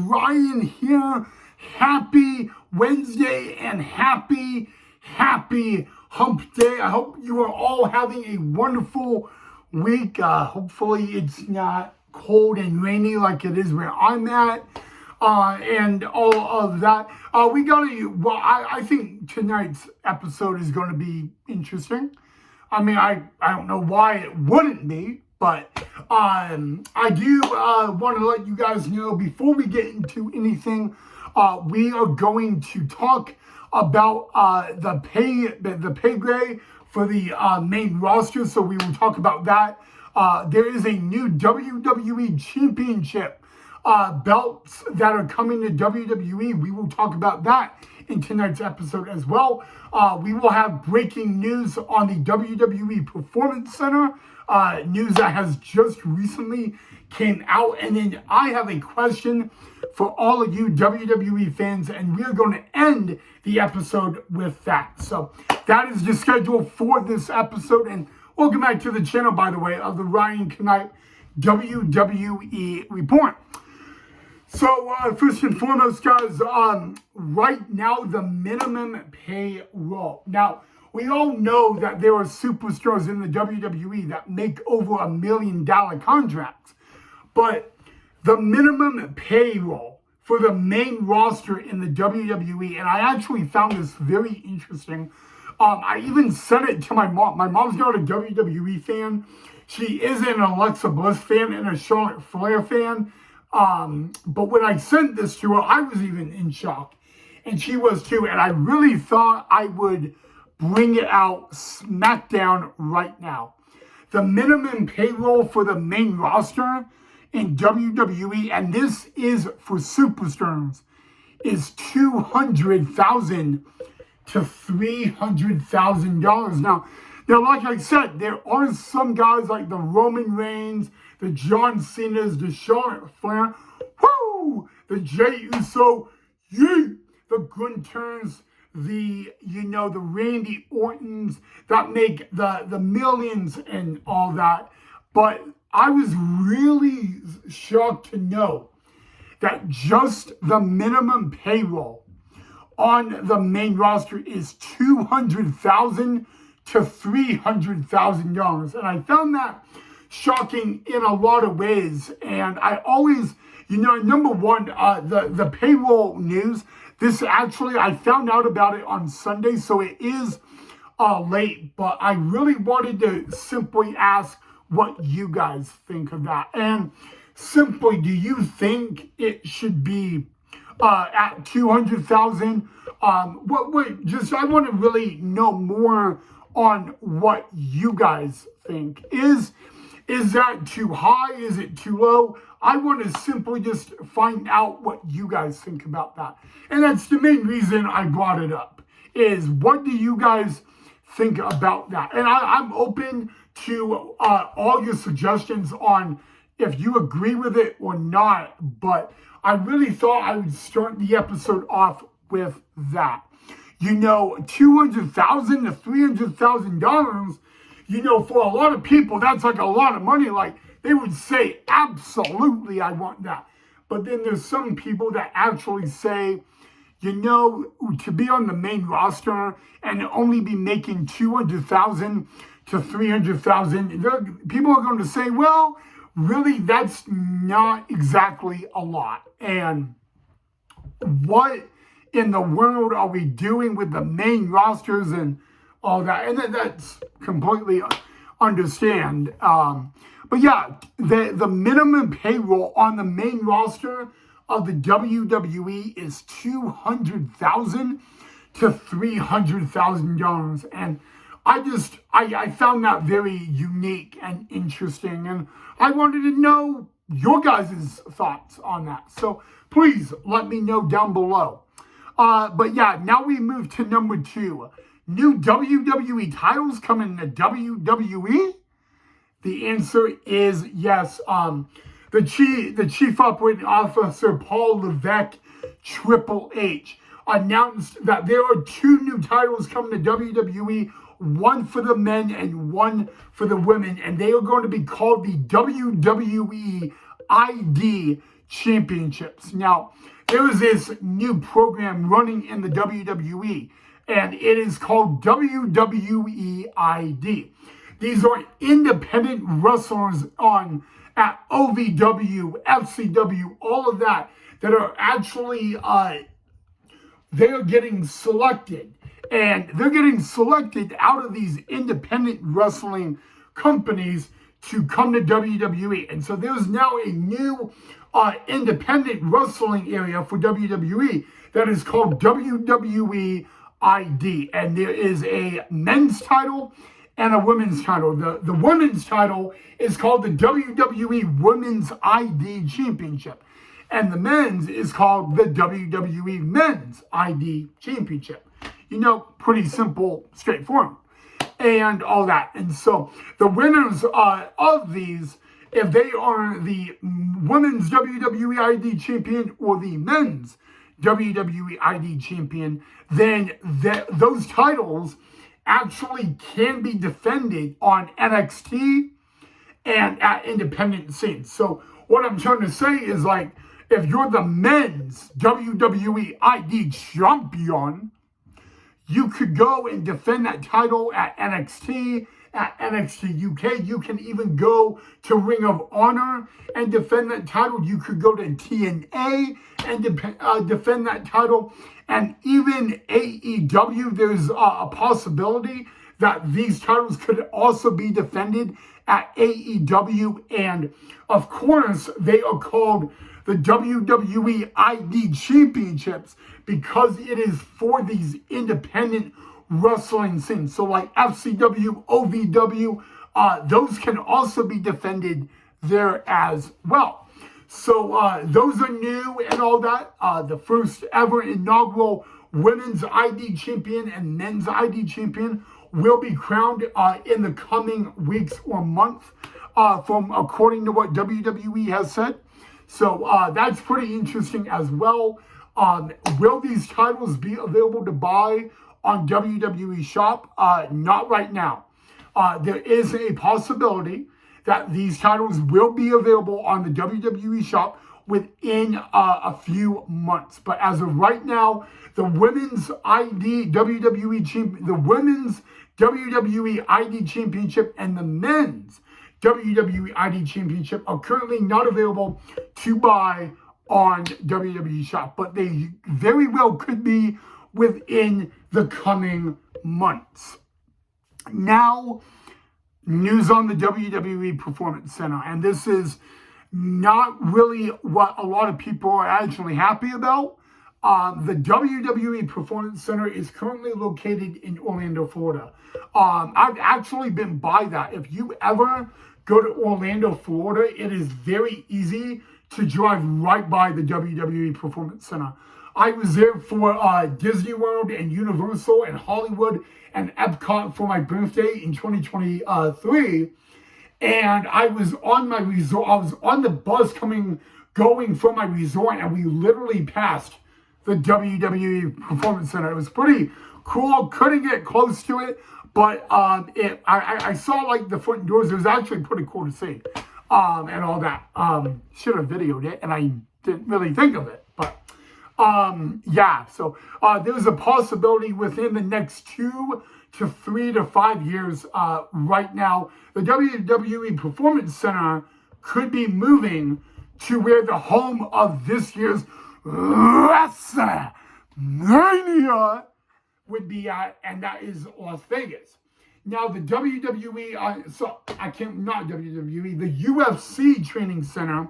Ryan here. Happy Wednesday and happy Hump Day. I hope you are all having a wonderful week. Hopefully it's not cold and rainy like it is where I'm at. And all of that. I think tonight's episode is going to be interesting. I mean, I don't know why it wouldn't be, but I do want to let you guys know before we get into anything, we are going to talk about the pay grade for the main roster. So we will talk about that. There is a new WWE Championship belts that are coming to WWE. We will talk about that in tonight's episode as well. We will have breaking news on the WWE Performance Center, news that has just recently came out. And then I have a question for all of you WWE fans, and we're going to end the episode with that. So that is the schedule for this episode. And welcome back to the channel, by the way, of the Ryan Knight WWE Report. So, first and foremost, guys, right now, the minimum payroll. Now, we all know that there are superstars in the WWE that make over $1 million contracts. But the minimum payroll for the main roster in the WWE, and I actually found this very interesting. I even sent it to my mom. My mom's not a WWE fan. She is an Alexa Bliss fan and a Charlotte Flair fan. But when I sent this to her, I was even in shock. And she was too. And I really thought I would bring it out smackdown right now. The minimum payroll for the main roster in WWE, and this is for superstars, is $200,000 to $300,000. Now, like I said, there are some guys like the Roman Reigns, the John Cena's, the Charlotte Flair, the Jey Uso, the Gunters, the Randy Ortons that make the millions and all that. But I was really shocked to know that just the minimum payroll on the main roster is $200,000 to $300,000. And I found that shocking in a lot of ways. And I always, number one, the payroll news, this actually, I found out about it on Sunday, so it is late, but I really wanted to simply ask what you guys think of that. And simply, do you think it should be at $200,000? I want to really know more on what you guys think. Is that too high? Is it too low? I want to simply just find out what you guys think about that. And that's the main reason I brought it up, is what do you guys think about that? And I'm open to all your suggestions on if you agree with it or not, but I really thought I would start the episode off with that. $200,000 to $300,000, for a lot of people, that's like a lot of money. Like, they would say, absolutely, I want that. But then there's some people that actually say, to be on the main roster and only be making $200,000 to $300,000, people are going to say, well, really, that's not exactly a lot. And what in the world are we doing with the main rosters and all that? And that's completely understand. But yeah, the minimum payroll on the main roster of the WWE is $200,000 to $300,000. And I found that very unique and interesting. And I wanted to know your guys' thoughts on that. So please let me know down below. But yeah, now we move to number 2. New WWE titles coming to WWE? The answer is yes. The chief operating officer, Paul Levesque, Triple H, announced that there are 2 new titles coming to WWE, one for the men and one for the women, and they are going to be called the WWE ID Championships. Now, there is this new program running in the WWE, and it is called WWE These are independent wrestlers on at OVW, FCW, all of that are actually they are getting selected, and they're getting selected out of these independent wrestling companies to come to WWE. And so there's now a new independent wrestling area for WWE that is called WWE ID. And there is a men's title and a women's title. The women's title is called the WWE Women's ID Championship. And the men's is called the WWE Men's ID Championship. You know, pretty simple, straightforward, and all that. And so the winners of these, if they are the women's WWE ID champion or the men's WWE ID champion, then those titles actually can be defended on NXT and at independent scenes. So what I'm trying to say is, like, if you're the men's WWE ID champion, you could go and defend that title at NXT, at NXT UK. You can even go to Ring of Honor and defend that title. You could go to TNA and defend that title. And even AEW, there's a possibility that these titles could also be defended at AEW. And of course, they are called the WWE ID Championships because it is for these independent wrestling scenes. So like FCW, OVW, those can also be defended there as well. So those are new and all that. The first ever inaugural women's ID champion and men's ID champion will be crowned in the coming weeks or month, according to what WWE has said. So that's pretty interesting as well. Will these titles be available to buy on WWE Shop? Not right now. There is a possibility that these titles will be available on the WWE Shop within a few months. But as of right now, the women's WWE ID Championship and the men's WWE ID Championship are currently not available to buy on WWE Shop, but they very well could be within the coming months. Now, news on the WWE Performance Center, and this is not really what a lot of people are actually happy about. The WWE Performance Center is currently located in Orlando, Florida. I've actually been by that. If you ever go to Orlando, Florida, it is very easy to drive right by the WWE Performance Center. I was there for Disney World and Universal and Hollywood and Epcot for my birthday in 2023. And I was on my resort. I was on the bus going from my resort, and we literally passed the WWE Performance Center. It was pretty cool. Couldn't get close to it, but I saw like the front doors. It was actually pretty cool to see, and all that. Should have videoed it, and I didn't really think of it, but yeah. So there's a possibility within the next 2 to 3 to 5 years. Right now, the WWE Performance Center could be moving to where the home of this year's WrestleMania would be at, and that is Las Vegas. Now, the WWE, the UFC Training Center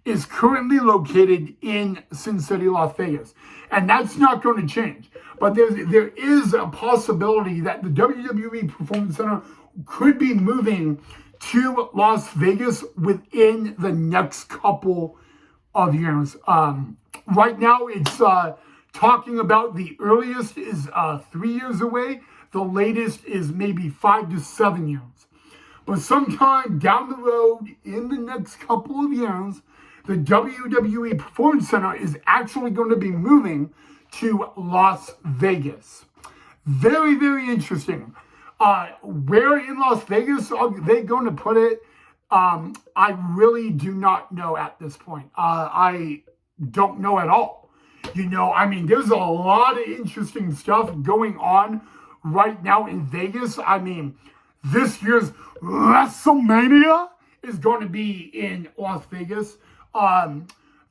is currently located in Sin City, Las Vegas, and that's not going to change. But there is a possibility that the WWE Performance Center could be moving to Las Vegas within the next couple of years. Right now, it's talking about the earliest is 3 years away. The latest is maybe 5 to 7 years. But sometime down the road, in the next couple of years, the WWE Performance Center is actually going to be moving to Las Vegas. Very, very interesting. Where in Las Vegas are they going to put it? I really do not know at this point. I don't know at all. I mean, there's a lot of interesting stuff going on right now in Vegas. I mean, this year's WrestleMania is going to be in Las Vegas.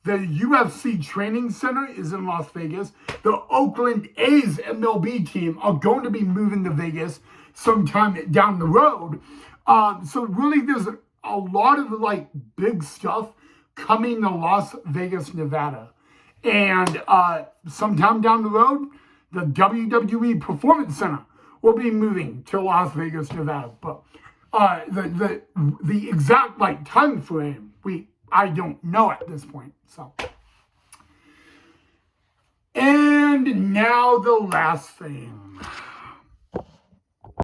The UFC Training Center is in Las Vegas. The Oakland A's MLB team are going to be moving to Vegas sometime down the road. So really, there's a lot of big stuff coming to Las Vegas, Nevada. And sometime down the road, the WWE Performance Center will be moving to Las Vegas, Nevada. But the exact time frame I don't know at this point. So, and now the last thing.